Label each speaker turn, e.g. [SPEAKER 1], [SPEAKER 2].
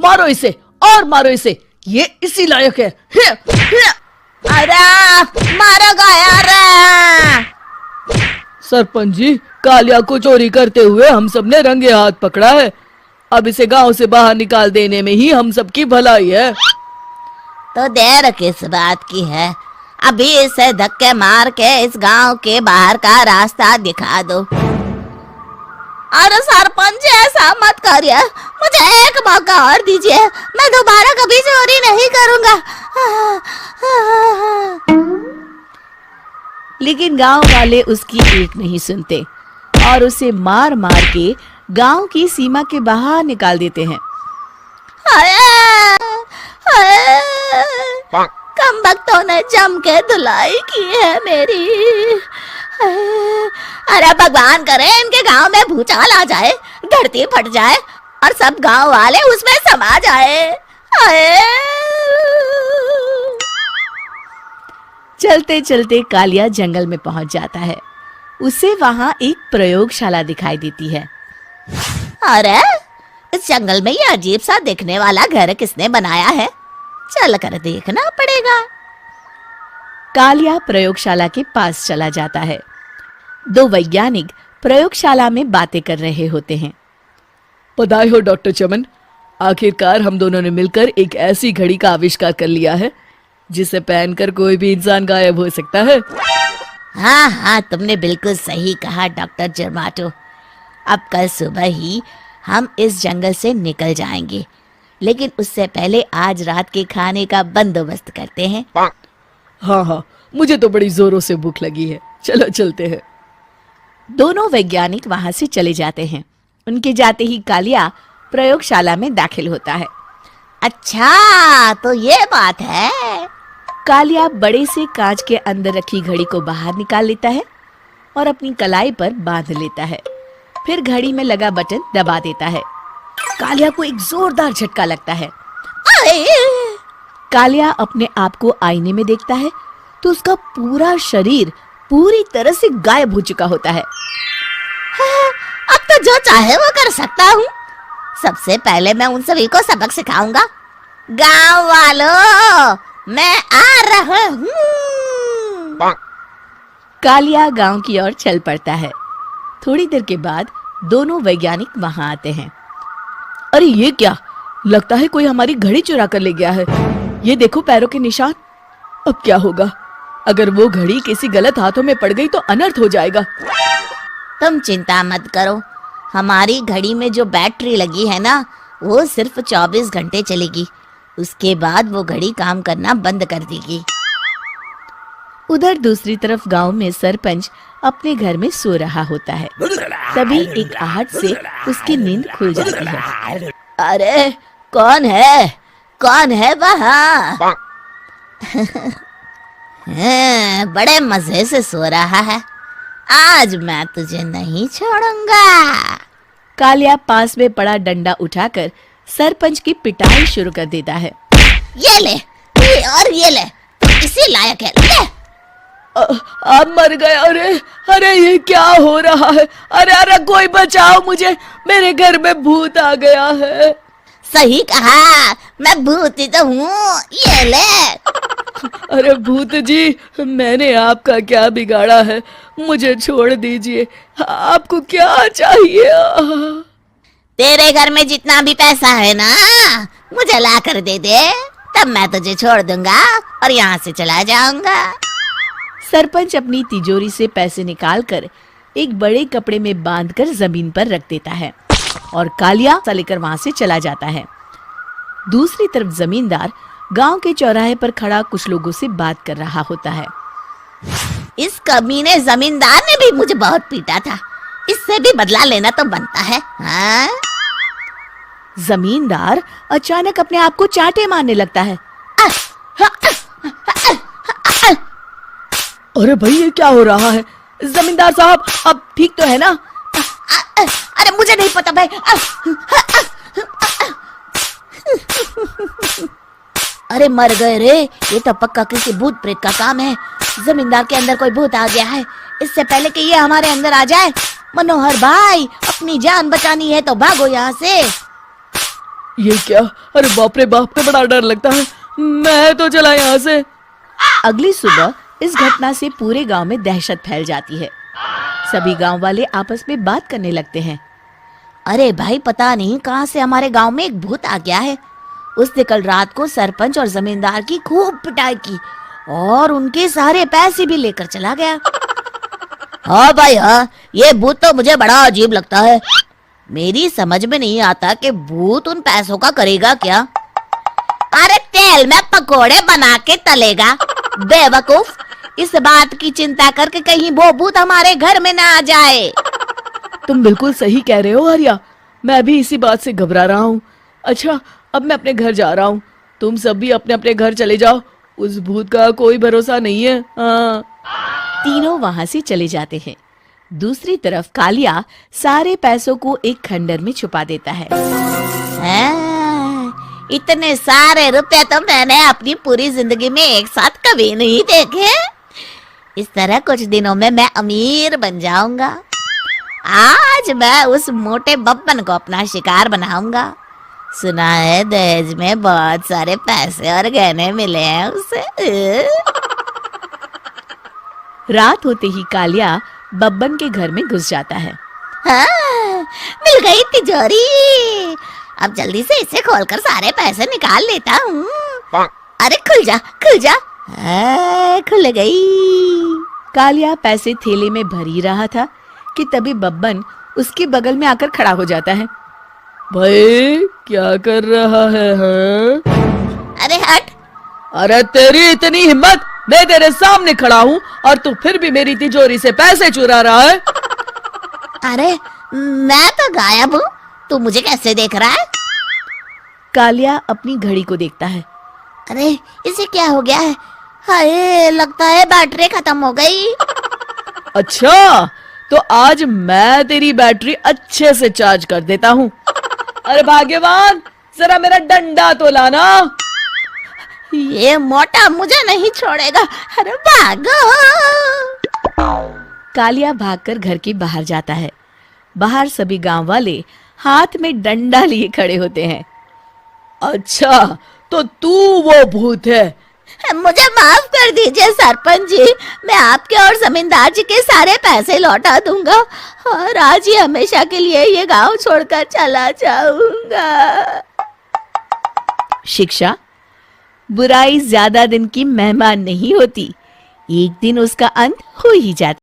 [SPEAKER 1] मारो इसे और मारो इसे, ये इसी लायक है।
[SPEAKER 2] अरे मारो यार।
[SPEAKER 1] सरपंच जी, कालिया को चोरी करते हुए हम सब ने रंगे हाथ पकड़ा है। अब इसे गांव से बाहर निकाल देने में ही हम सबकी भलाई है।
[SPEAKER 2] तो देर किस बात की है, अभी इसे धक्के मार के इस गांव के बाहर का रास्ता दिखा दो। अरे सरपंच ऐसा मत करिए, मुझे एक मौका और दीजिए, मैं दोबारा कभी चोरी नहीं करूंगा।
[SPEAKER 3] लेकिन गांव वाले उसकी एक नहीं सुनते और उसे मार मार के गांव की सीमा के बाहर निकाल देते हैं।
[SPEAKER 2] कमबख्तों ने जम के धुलाई की है मेरी। अरे भगवान करे इनके गांव में भूचाल आ जाए, धरती फट जाए और सब गांव वाले उसमें समा जाए।
[SPEAKER 3] चलते चलते कालिया जंगल में पहुंच जाता है। उसे वहां एक प्रयोगशाला दिखाई देती है।
[SPEAKER 2] अरे इस जंगल में ये अजीब सा दिखने वाला घर किसने बनाया है, चल कर देखना पड़ेगा।
[SPEAKER 3] कालिया प्रयोगशाला के पास चला जाता है। दो वैज्ञानिक प्रयोगशाला में बातें कर रहे होते हैं।
[SPEAKER 1] बधाई हो डॉक्टर चमन, आखिरकार हम दोनों ने मिलकर एक ऐसी घड़ी का आविष्कार कर लिया है जिसे पहनकर कोई भी इंसान गायब हो सकता है।
[SPEAKER 2] हाँ हाँ, तुमने बिल्कुल सही कहा डॉक्टर जर्माटो। अब कल सुबह ही हम इस जंगल से निकल जाएंगे, लेकिन उससे पहले आज रात के खाने का बंदोबस्त करते हैं।
[SPEAKER 1] हाँ हाँ, मुझे तो बड़ी जोरों से भूख लगी है, चलो चलते हैं।
[SPEAKER 3] दोनों वैज्ञानिक वहां से चले जाते हैं। उनके जाते ही कालिया प्रयोगशाला में दाखिल होता है।
[SPEAKER 2] अच्छा तो ये बात है।
[SPEAKER 3] कालिया बड़े से कांच के अंदर रखी घड़ी को बाहर निकाल लेता है और अपनी कलाई पर बांध लेता है। फिर घड़ी में लगा बटन दबा देता है। कालिया को एक जोरदार झटका लगता है। कालिया अपने आप को आईने में देखता है तो उसका पूरा शरीर पूरी तरह से गायब हो चुका होता है।
[SPEAKER 2] अब तो जो चाहे वो कर सकता हूँ। सबसे पहले मैं उन सभी को सबक सिखाऊंगा। गांव वालों, मैं आ रहा हूँ।
[SPEAKER 3] कालिया गांव की ओर चल पड़ता है। थोड़ी देर के बाद दोनों वैज्ञानिक वहां आते हैं।
[SPEAKER 1] अरे ये क्या, लगता है कोई हमारी घड़ी चुरा कर ले गया है। ये देखो पैरों के निशान। अब क्या होगा, अगर वो घड़ी किसी गलत हाथों में पड़ गई तो अनर्थ हो जाएगा।
[SPEAKER 2] तुम चिंता मत करो, हमारी घड़ी में जो बैटरी लगी है ना, वो सिर्फ 24 घंटे चलेगी। उसके बाद वो घड़ी काम करना बंद कर देगी।
[SPEAKER 3] उधर दूसरी तरफ गांव में सरपंच अपने घर में सो रहा होता है। तभी एक आहट से उसकी नींद खुल जाती है।
[SPEAKER 2] अरे कौन है वहाँ? बड़े मजे से सो रहा है, आज मैं तुझे नहीं छोड़ूंगा।
[SPEAKER 3] कालिया पास में पड़ा डंडा उठाकर सरपंच की पिटाई शुरू कर देता है।
[SPEAKER 2] ये ले, ये ले, तू इसी लायक है, ले।
[SPEAKER 1] आप मर गए। अरे ये क्या हो रहा है? अरे कोई बचाओ मुझे, मेरे घर में भूत आ गया है।
[SPEAKER 2] सही कहा, मैं भूत ही तो हूँ, ये ले।
[SPEAKER 1] अरे भूत जी, मैंने आपका क्या बिगाड़ा है, मुझे छोड़ दीजिए। आपको क्या चाहिए?
[SPEAKER 2] तेरे घर में जितना भी पैसा है ना, मुझे ला कर दे दे, तब मैं तुझे छोड़ दूंगा और यहाँ से चला जाऊंगा।
[SPEAKER 3] सरपंच अपनी तिजोरी से पैसे निकालकर एक बड़े कपड़े में बांधकर जमीन पर रख देता है और कालिया लेकर वहां से चला जाता है। दूसरी तरफ जमींदार गांव के चौराहे पर खड़ा कुछ लोगों से बात कर रहा होता है।
[SPEAKER 2] इस कमीने जमींदार ने भी मुझे बहुत पीटा था, इससे भी बदला लेना तो बनता है। हाँ?
[SPEAKER 3] जमींदार अचानक अपने आप को चांटे मारने लगता है।
[SPEAKER 1] अरे भाई ये क्या हो रहा है? जमींदार साहब अब ठीक तो है ना?
[SPEAKER 2] अरे मुझे नहीं पता भाई। अरे मर गए रे, ये तो पक्का किसी भूत प्रेत का काम है। जमींदार के अंदर कोई भूत आ गया है, इससे पहले कि ये हमारे अंदर आ जाए। मनोहर भाई, अपनी जान बचानी है तो भागो यहाँ से।
[SPEAKER 1] ये क्या? अरे बाप रे बाप, तो बड़ा डर लगता है। मैं तो चला यहाँ से।
[SPEAKER 3] अगली सुबह इस घटना से पूरे गांव में दहशत फैल जाती है। सभी गांव वाले आपस में बात करने लगते हैं।
[SPEAKER 2] अरे भाई, पता नहीं कहां से हमारे गांव में एक भूत आ गया है। उसने कल रात को सरपंच और जमींदार की खूब पिटाई की और उनके सारे पैसे भी लेकर चला गया। हाँ भाई हाँ, ये भूत तो मुझे बड़ा अजीब लगता है। मेरी समझ में नहीं आता कि भूत उन पैसों का करेगा क्या। अरे तेल में पकोड़े बना के तलेगा। बेवकूफ, इस बात की चिंता करके कहीं वो भूत हमारे घर में ना आ जाए।
[SPEAKER 1] तुम बिल्कुल सही कह रहे हो आर्या, मैं भी इसी बात से घबरा रहा हूँ। अच्छा, अब मैं अपने घर जा रहा हूँ। तुम सब भी अपने अपने घर चले जाओ, उस भूत का कोई भरोसा नहीं है। हाँ।
[SPEAKER 3] तीनों वहां से चले जाते हैं। दूसरी तरफ कालिया सारे पैसों को एक खंडर में छुपा देता है।
[SPEAKER 2] इतने सारे रुपए तो मैंने अपनी पूरी जिंदगी में एक साथ कभी नहीं देखे। इस तरह कुछ दिनों में मैं अमीर बन जाऊंगा। आज मैं उस मोटे बब्बन को अपना शिकार बनाऊंगा। सुना है दहेज में बहुत सारे पैसे और गहने मिले हैं उसे।
[SPEAKER 3] रात होते ही कालिया बब्बन के घर में घुस जाता है।
[SPEAKER 2] हाँ, मिल गई तिजोरी। अब जल्दी से इसे खोलकर सारे पैसे निकाल लेता हूँ। अरे खुल जा खुल जा। खुल गई।
[SPEAKER 3] कालिया पैसे थैले में भर ही रहा था कि तभी बब्बन उसके बगल में आकर खड़ा हो जाता है।
[SPEAKER 1] भाई क्या कर रहा है? हाँ?
[SPEAKER 2] अरे हट।
[SPEAKER 1] अरे तेरी इतनी हिम्मत, मैं तेरे सामने खड़ा हूँ और तू फिर भी मेरी तिजोरी से पैसे चुरा रहा है।
[SPEAKER 2] अरे मैं तो गायब हूँ, तू मुझे कैसे देख रहा है?
[SPEAKER 3] कालिया अपनी घड़ी को देखता है।
[SPEAKER 2] अरे इसे क्या हो गया है? हाय, लगता है बैटरी खत्म हो गई।
[SPEAKER 1] अच्छा, तो आज मैं तेरी बैटरी अच्छे से चार्ज कर देता हूँ। अरे भाग्यवान, जरा मेरा डंडा तो लाना।
[SPEAKER 2] ये मोटा मुझे नहीं छोड़ेगा। अरे भागो।
[SPEAKER 3] कालिया भागकर घर के बाहर जाता है। बाहर सभी गांव वाले हाथ में डंडा लिए खड़े होते हैं।
[SPEAKER 1] अच्छा, तो तू वो भूत है?
[SPEAKER 2] मुझे माफ कर दीजिए सरपंच जी, मैं आपके और जमींदार जी के सारे पैसे लौटा दूंगा और आज ही हमेशा के लिए ये गांव छोड़कर चला जाऊंगा।
[SPEAKER 3] शिक्षा: बुराई ज्यादा दिन की मेहमान नहीं होती, एक दिन उसका अंत हो ही जाता।